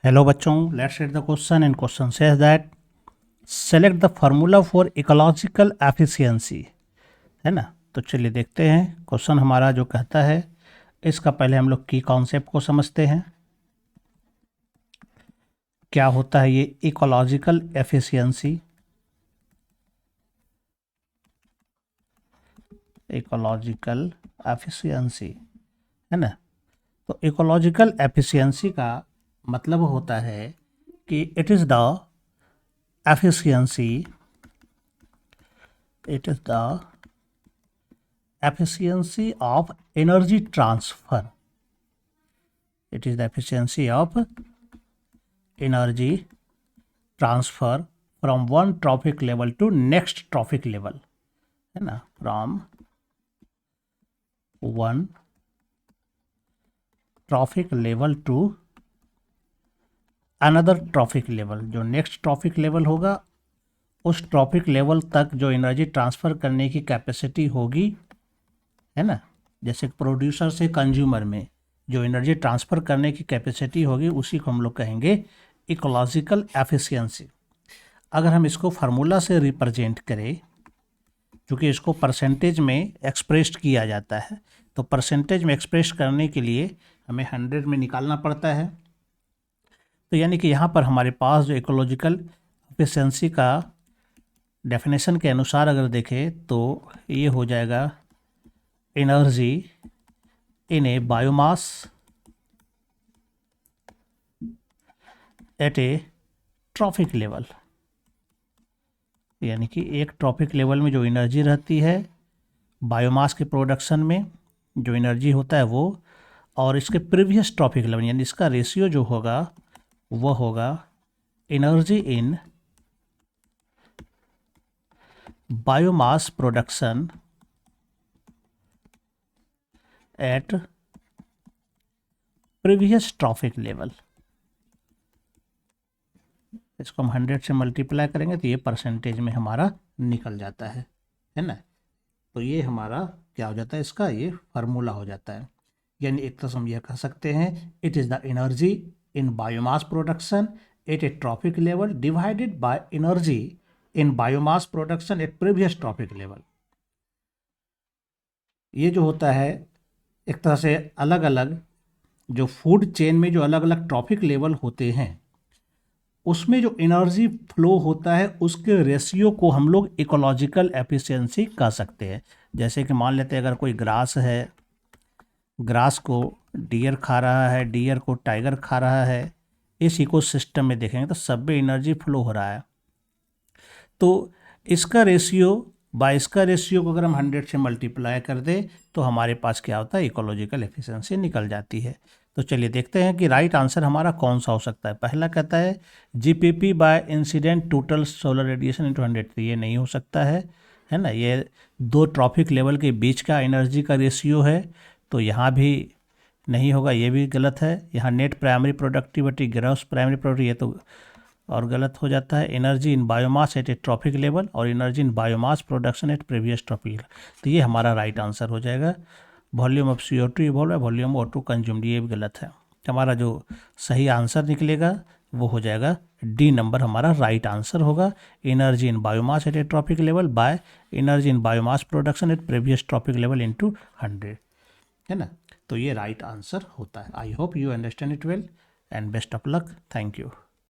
Hello बच्चों, let's read the question and question says that select the formula for ecological efficiency. है ना। तो चलिए देखते हैं क्वेश्चन हमारा जो कहता है। इसका पहले हम लोग की कॉन्सेप्ट को समझते हैं। क्या होता है ये इकोलॉजिकल एफिशिएंसी। इकोलॉजिकल एफिशिएंसी, है ना। तो इकोलॉजिकल एफिशिएंसी का मतलब होता है कि it is the efficiency of energy transfer. It is the efficiency of energy transfer from one trophic level to next trophic level, है ना। from one trophic level to another trophic level। जो next trophic level होगा उस trophic level तक जो energy transfer करने की capacity होगी, है ना। जैसे प्रोड्यूसर से कंज्यूमर में जो एनर्जी ट्रांसफ़र करने की कैपेसिटी होगी उसी को हम लोग कहेंगे इकोलॉजिकल एफिशिएंसी। अगर हम इसको फार्मूला से रिप्रेजेंट करें, क्योंकि इसको परसेंटेज में एक्सप्रेस किया जाता है, तो परसेंटेज में एक्सप्रेस करने के लिए हमें 100 में निकालना पड़ता है। तो यानी कि यहाँ पर हमारे पास जो इकोलॉजिकल एफिशिएंसी का डेफिनेशन के अनुसार अगर देखें तो ये हो जाएगा energy in a biomass at a trophic level. यानी कि एक ट्रॉफिक लेवल में जो एनर्जी रहती है बायोमास के प्रोडक्शन में जो एनर्जी होता है वो, और इसके प्रीवियस ट्रॉफिक लेवल यानी इसका रेशियो जो होगा वो होगा energy in biomass production at previous trophic level. इसको हम 100 से मल्टीप्लाई करेंगे तो ये परसेंटेज में हमारा निकल जाता है ना। तो ये हमारा क्या हो जाता है, इसका ये फार्मूला हो जाता है। यानी एक तरह हम यह कह सकते हैं it is the energy in biomass production eight a trophic level divided by energy in biomass production at previous trophic level. ये जो होता है एक तरह से अलग अलग जो फूड चेन में जो अलग अलग ट्रॉफिक लेवल होते हैं उसमें जो एनर्जी फ्लो होता है उसके रेशियो को हम लोग इकोलॉजिकल एफिशिएंसी कह सकते हैं। जैसे कि मान लेते हैं अगर कोई ग्रास है, ग्रास को डियर खा रहा है, डियर को टाइगर खा रहा है, इस इकोसिस्टम में देखेंगे तो सब में एनर्जी फ्लो हो रहा है। तो इसका रेशियो बाय इसका रेशियो को अगर हम 100 से मल्टीप्लाई कर दें तो हमारे पास क्या होता है, इकोलॉजिकल एफिशिएंसी निकल जाती है। तो चलिए देखते हैं कि राइट आंसर हमारा कौन सा हो सकता है। पहला कहता है GPP by incident total solar radiation into 100। तो ये नहीं हो सकता है ना। ये दो ट्रॉफिक लेवल के बीच का एनर्जी का रेशियो है, तो यहाँ भी नहीं होगा, ये भी गलत है। यहाँ net primary productivity gross primary productivity ये तो और गलत हो जाता है। Energy in biomass at a trophic level और energy in biomass production at previous trophic level. तो ये हमारा राइट आंसर हो जाएगा। वॉल्यूम ऑफ CO2 इवॉल्व है, वॉल्यूम ऑफ O2 कंज्यूम्ड, ये भी गलत है। हमारा जो सही आंसर निकलेगा वो हो जाएगा डी नंबर, हमारा राइट आंसर होगा। Energy in biomass at a trophic level by energy in biomass production at previous trophic level into 100, है ना। तो ये राइट आंसर होता है। I hope you understand it well and best of luck. Thank you.